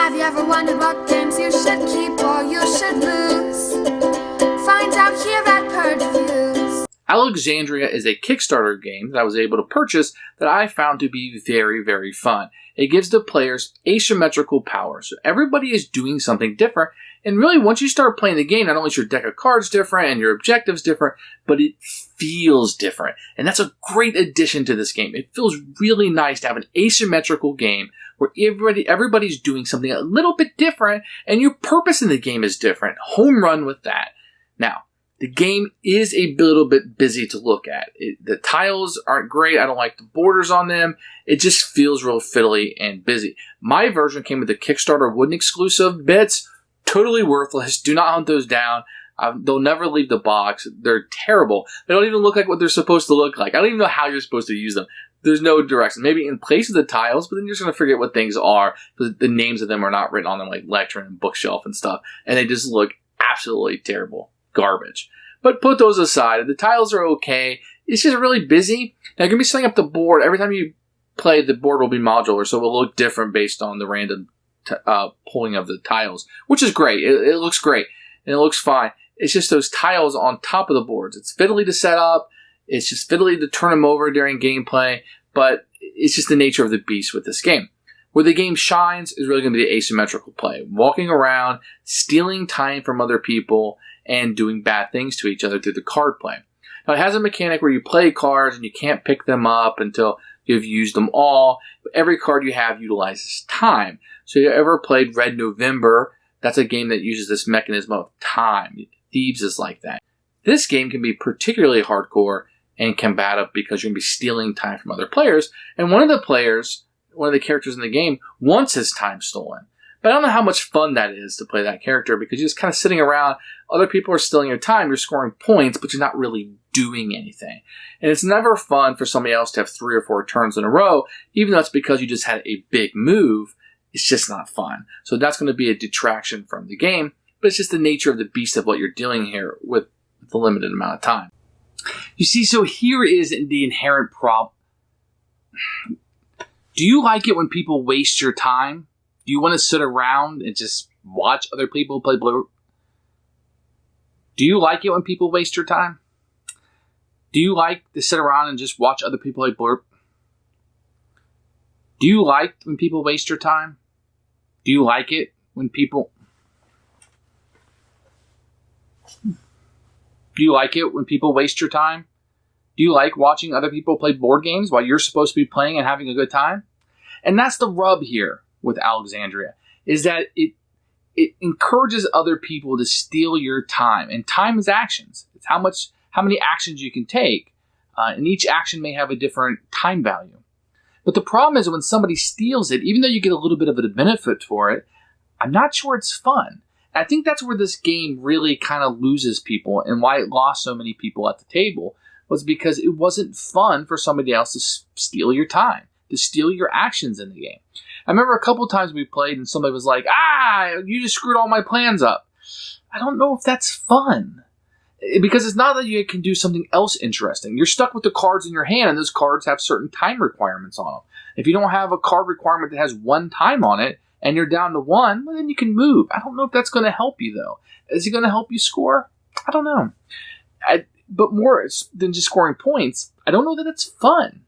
Have you ever wondered what games you should keep or you should lose? Find out here at Purge Reviews. Alexandria is a Kickstarter game that I was able to purchase that I found to be very, very fun. It gives the players asymmetrical power, so everybody is doing something different. And really, once you start playing the game, not only is your deck of cards different and your objectives different, but it feels different. And that's a great addition to this game. It feels really nice to have an asymmetrical game where everybody's doing something a little bit different, and your purpose in the game is different. Home run with that. Now, the game is a little bit busy to look at. The tiles aren't great. I don't like the borders on them. It just feels real fiddly and busy. My version came with the Kickstarter wooden exclusive bits. Totally worthless. Do not hunt those down. They'll never leave the box. They're terrible. They don't even look like what they're supposed to look like. I don't even know how you're supposed to use them. There's no direction. Maybe in place of the tiles, but then you're just going to forget what things are because the names of them are not written on them, like lectern and bookshelf and stuff. And they just look absolutely terrible. Garbage. But put those aside. The tiles are okay. It's just really busy. Now, you're going to be setting up the board. Every time you play, the board will be modular, so it will look different based on the random pulling of the tiles, which is great. It looks great, and it looks fine. It's just those tiles on top of the boards. It's fiddly to set up. It's just fiddly to turn them over during gameplay, but it's just the nature of the beast with this game. Where the game shines is really going to be the asymmetrical play. Walking around, stealing time from other people, and doing bad things to each other through the card play. Now, it has a mechanic where you play cards and you can't pick them up until you've used them all. But every card you have utilizes time. So if you ever played Red November, that's a game that uses this mechanism of time. Thieves is like that. This game can be particularly hardcore and combative because you're going to be stealing time from other players. And one of the characters in the game wants his time stolen. But I don't know how much fun that is to play that character because you're just kind of sitting around. Other people are stealing your time. You're scoring points, but you're not really doing anything. And it's never fun for somebody else to have 3 or 4 turns in a row, even though it's because you just had a big move. It's just not fun. So that's going to be a detraction from the game. But it's just the nature of the beast of what you're doing here with the limited amount of time. You see, so here is the inherent problem. Do you like it when people waste your time? Do you want to sit around and just watch other people play blue? Do you like it when people waste your time? Do you like to sit around and just watch other people play blurb? Do you like when people waste your time? Do you like it when people... Do you like it when people waste your time? Do you like watching other people play board games while you're supposed to be playing and having a good time? And that's the rub here with Alexandria, is that it encourages other people to steal your time. And time is actions. It's how many actions you can take. And each action may have a different time value. But the problem is when somebody steals it, even though you get a little bit of a benefit for it, I'm not sure it's fun. I think that's where this game really kind of loses people and why it lost so many people at the table was because it wasn't fun for somebody else to steal your time, to steal your actions in the game. I remember a couple of times we played and somebody was like, you just screwed all my plans up. I don't know if that's fun. Because it's not that you can do something else interesting. You're stuck with the cards in your hand, and those cards have certain time requirements on them. If you don't have a card requirement that has 1 time on it, and you're down to 1, well, then you can move. I don't know if that's going to help you, though. Is it going to help you score? I don't know. But more than just scoring points, I don't know that it's fun.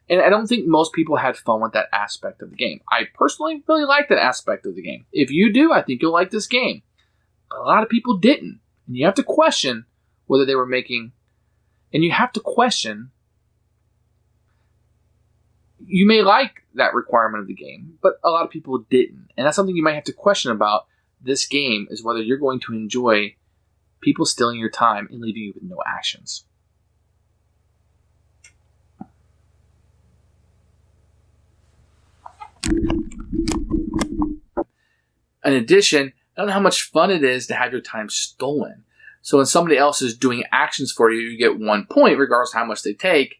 And I don't think most people had fun with that aspect of the game. I personally really like that aspect of the game. If you do, I think you'll like this game. But a lot of people didn't. And you have to question whether they were making... And you have to question... You may like that requirement of the game, but a lot of people didn't. And that's something you might have to question about this game, is whether you're going to enjoy people stealing your time and leaving you with no actions. In addition, I don't know how much fun it is to have your time stolen. So when somebody else is doing actions for you, you get 1 point regardless of how much they take.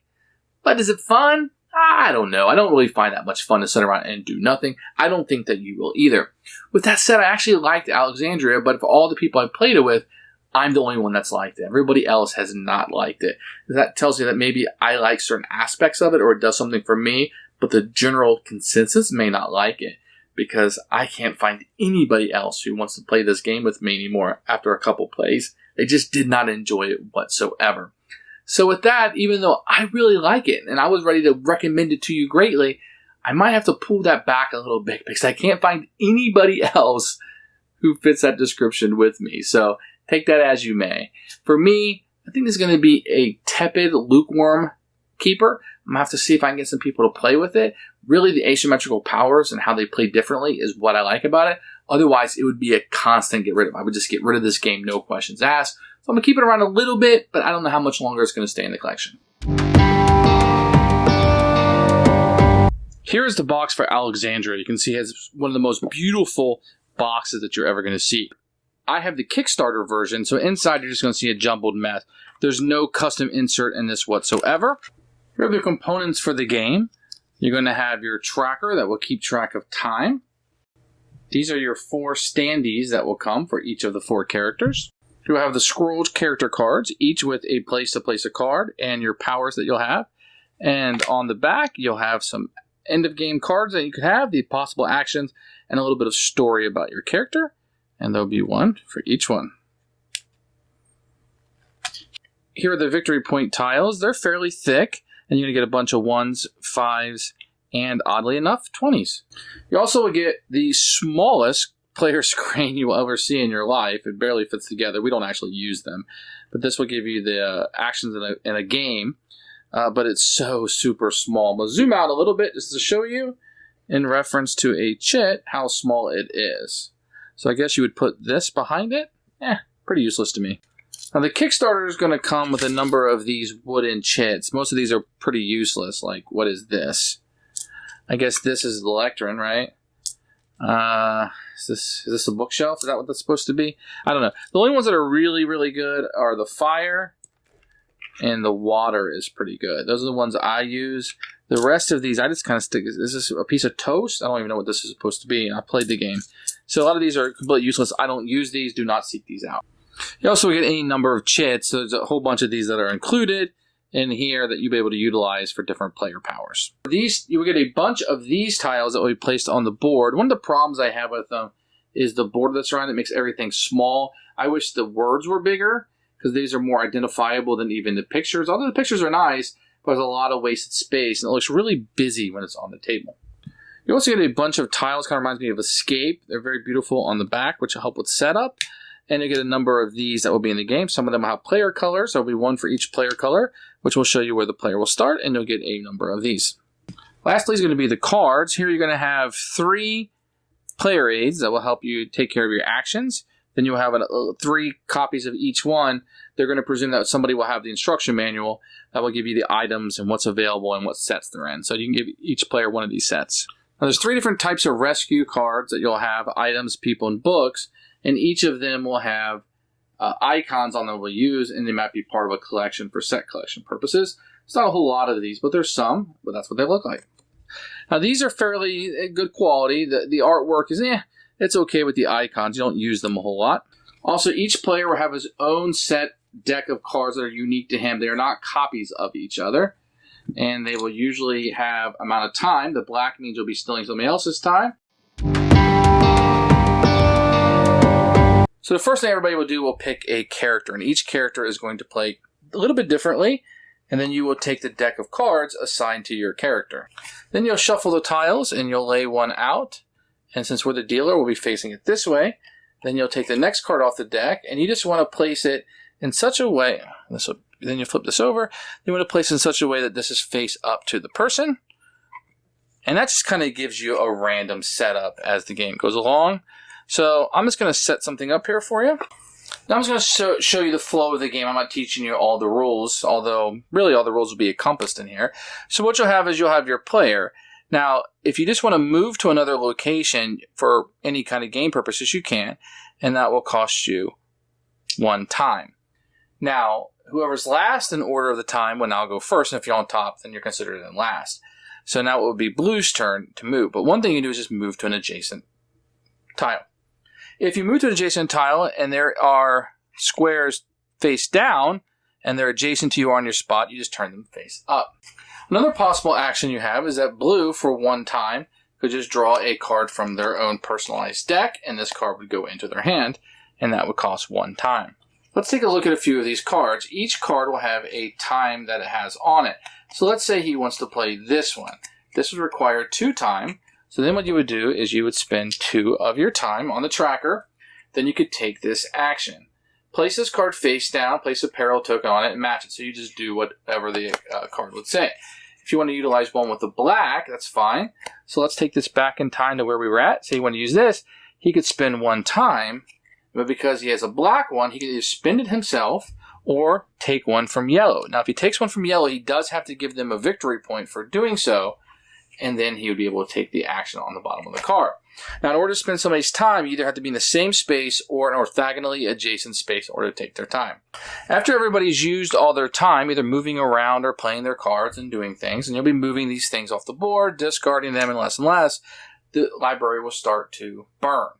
But is it fun? I don't know. I don't really find that much fun to sit around and do nothing. I don't think that you will either. With that said, I actually liked Alexandria, but of all the people I played it with, I'm the only one that's liked it. Everybody else has not liked it. That tells me that maybe I like certain aspects of it or it does something for me, but the general consensus may not like it. because I can't find anybody else who wants to play this game with me anymore after a couple plays. They just did not enjoy it whatsoever. So with that, even though I really like it and I was ready to recommend it to you greatly, I might have to pull that back a little bit because I can't find anybody else who fits that description with me. So take that as you may. For me, I think this is going to be a tepid, lukewarm keeper. I'm going to have to see if I can get some people to play with it. Really, the asymmetrical powers and how they play differently is what I like about it. Otherwise, it would be a constant get rid of. I would just get rid of this game, no questions asked. So I'm going to keep it around a little bit, but I don't know how much longer it's going to stay in the collection. Here is the box for Alexandria. You can see it has one of the most beautiful boxes that you're ever going to see. I have the Kickstarter version, so inside you're just going to see a jumbled mess. There's no custom insert in this whatsoever. Here are the components for the game. You're going to have your tracker that will keep track of time. These are your 4 standees that will come for each of the 4 characters. You'll have the scrolled character cards, each with a place to place a card and your powers that you'll have. And on the back, you'll have some end-of-game cards that you could have, the possible actions, and a little bit of story about your character. And there'll be one for each one. Here are the victory point tiles. They're fairly thick, and you're going to get a bunch of 1s, 5s, and oddly enough, 20s. You also will get the smallest player screen you will ever see in your life. It barely fits together. We don't actually use them. But this will give you the actions in a game. But it's so super small. I'm going to zoom out a little bit just to show you in reference to a chit how small it is. So I guess you would put this behind it. Pretty useless to me. Now the Kickstarter is going to come with a number of these wooden chits. Most of these are pretty useless. Like, what is this? I guess this is the lectern, right? Is this a bookshelf? Is that what that's supposed to be? I don't know. The only ones that are really, really good are the fire and the water is pretty good. Those are the ones I use. The rest of these, I just kind of stick. Is this a piece of toast? I don't even know what this is supposed to be. I played the game. So a lot of these are completely useless. I don't use these. Do not seek these out. You also get any number of chits. So there's a whole bunch of these that are included in here that you'll be able to utilize for different player powers. You will get a bunch of these tiles that will be placed on the board. One of the problems I have with them is the border that's around it makes everything small. I wish the words were bigger because these are more identifiable than even the pictures. Although the pictures are nice, but there's a lot of wasted space and it looks really busy when it's on the table. You also get a bunch of tiles, kind of reminds me of Escape. They're very beautiful on the back, which will help with setup. And you get a number of these that will be in the game. Some of them will have player colors. There will be one for each player color, which will show you where the player will start, and you'll get a number of these. Lastly is going to be the cards. Here you're going to have 3 player aids that will help you take care of your actions. Then you'll have 3 copies of each one. They're going to presume that somebody will have the instruction manual that will give you the items and what's available and what sets they're in. So you can give each player one of these sets. Now there's 3 different types of rescue cards that you'll have: items, people, and books. And each of them will have icons on them we'll use, and they might be part of a collection for set collection purposes. It's not a whole lot of these, but there's some, but that's what they look like. Now these are fairly good quality. The artwork is, it's okay with the icons. You don't use them a whole lot. Also, each player will have his own set deck of cards that are unique to him. They are not copies of each other, and they will usually have amount of time. The black means you'll be stealing somebody else's time. So the first thing everybody will do will pick a character, and each character is going to play a little bit differently, and then you will take the deck of cards assigned to your character. Then you'll shuffle the tiles, and you'll lay one out, and since we're the dealer, we'll be facing it this way. Then you'll take the next card off the deck, and you just want to place it in such a way, then you flip this over, you want to place it in such a way that this is face up to the person, and that just kind of gives you a random setup as the game goes along. So I'm just going to set something up here for you. Now I'm just going to show you the flow of the game. I'm not teaching you all the rules, although really all the rules will be encompassed in here. So what you'll have is you'll have your player. Now, if you just want to move to another location for any kind of game purposes, you can, and that will cost you 1 time. Now, whoever's last in order of the time will now go first, and if you're on top, then you're considered in last. So now it will be Blue's turn to move, but one thing you do is just move to an adjacent tile. If you move to an adjacent tile and there are squares face down and they're adjacent to you on your spot, you just turn them face up. Another possible action you have is that Blue, for 1 time, could just draw a card from their own personalized deck, and this card would go into their hand, and that would cost 1 time. Let's take a look at a few of these cards. Each card will have a time that it has on it. So let's say he wants to play this one. This would require 2 time. So then what you would do is you would spend 2 of your time on the tracker. Then you could take this action. Place this card face down, place a peril token on it, and match it. So you just do whatever the card would say. If you want to utilize one with the black, that's fine. So let's take this back in time to where we were at. Say you want to use this. He could spend 1 time, but because he has a black one, he can either spend it himself or take 1 from yellow. Now, if he takes 1 from yellow, he does have to give them a victory point for doing so, and then he would be able to take the action on the bottom of the card. Now, in order to spend somebody's time, you either have to be in the same space or an orthogonally adjacent space in order to take their time. After everybody's used all their time, either moving around or playing their cards and doing things, and you'll be moving these things off the board, discarding them and less, the library will start to burn.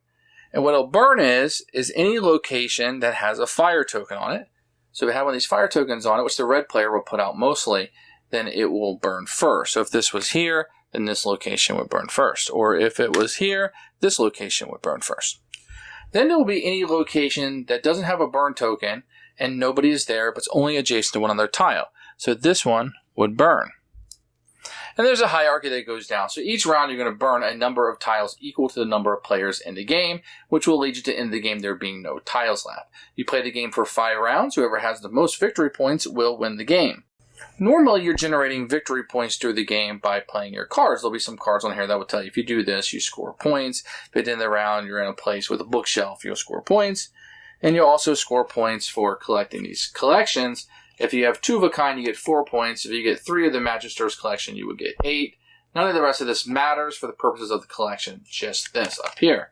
And what it'll burn is any location that has a fire token on it. So if we have one of these fire tokens on it, which the red player will put out mostly, then it will burn first. So if this was here, then this location would burn first. Or if it was here, this location would burn first. Then there will be any location that doesn't have a burn token and nobody is there, but it's only adjacent to one other tile. So this one would burn. And there's a hierarchy that goes down. So each round you're going to burn a number of tiles equal to the number of players in the game, which will lead you to end the game there being no tiles left. You play the game for 5 rounds. Whoever has the most victory points will win the game. Normally, you're generating victory points through the game by playing your cards. There'll be some cards on here that will tell you if you do this, you score points. If at the end of the round, you're in a place with a bookshelf, you'll score points. And you'll also score points for collecting these collections. If you have 2 of a kind, you get 4 points. If you get 3 of the Magister's collection, you would get 8. None of the rest of this matters for the purposes of the collection, just this up here.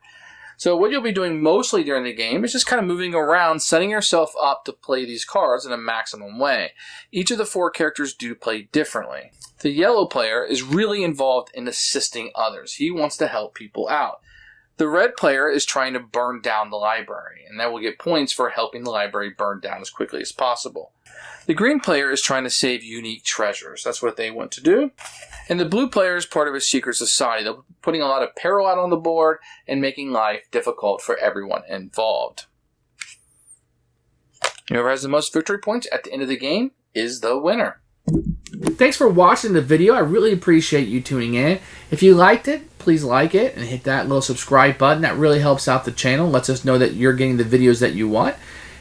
So what you'll be doing mostly during the game is just kind of moving around, setting yourself up to play these cards in a maximum way. Each of the 4 characters do play differently. The yellow player is really involved in assisting others. He wants to help people out. The red player is trying to burn down the library, and that will get points for helping the library burn down as quickly as possible. The green player is trying to save unique treasures. That's what they want to do. And the blue player is part of a secret society. They're putting a lot of peril out on the board and making life difficult for everyone involved. Whoever has the most victory points at the end of the game is the winner. Thanks for watching the video. I really appreciate you tuning in. If you liked it, please like it and hit that little subscribe button. That really helps out the channel. Lets us know that you're getting the videos that you want.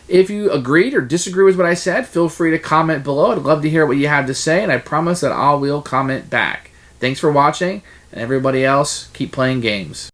If you agreed or disagree with what I said, feel free to comment below. I'd love to hear what you have to say, and I promise that I will comment back. Thanks for watching, and everybody else, keep playing games.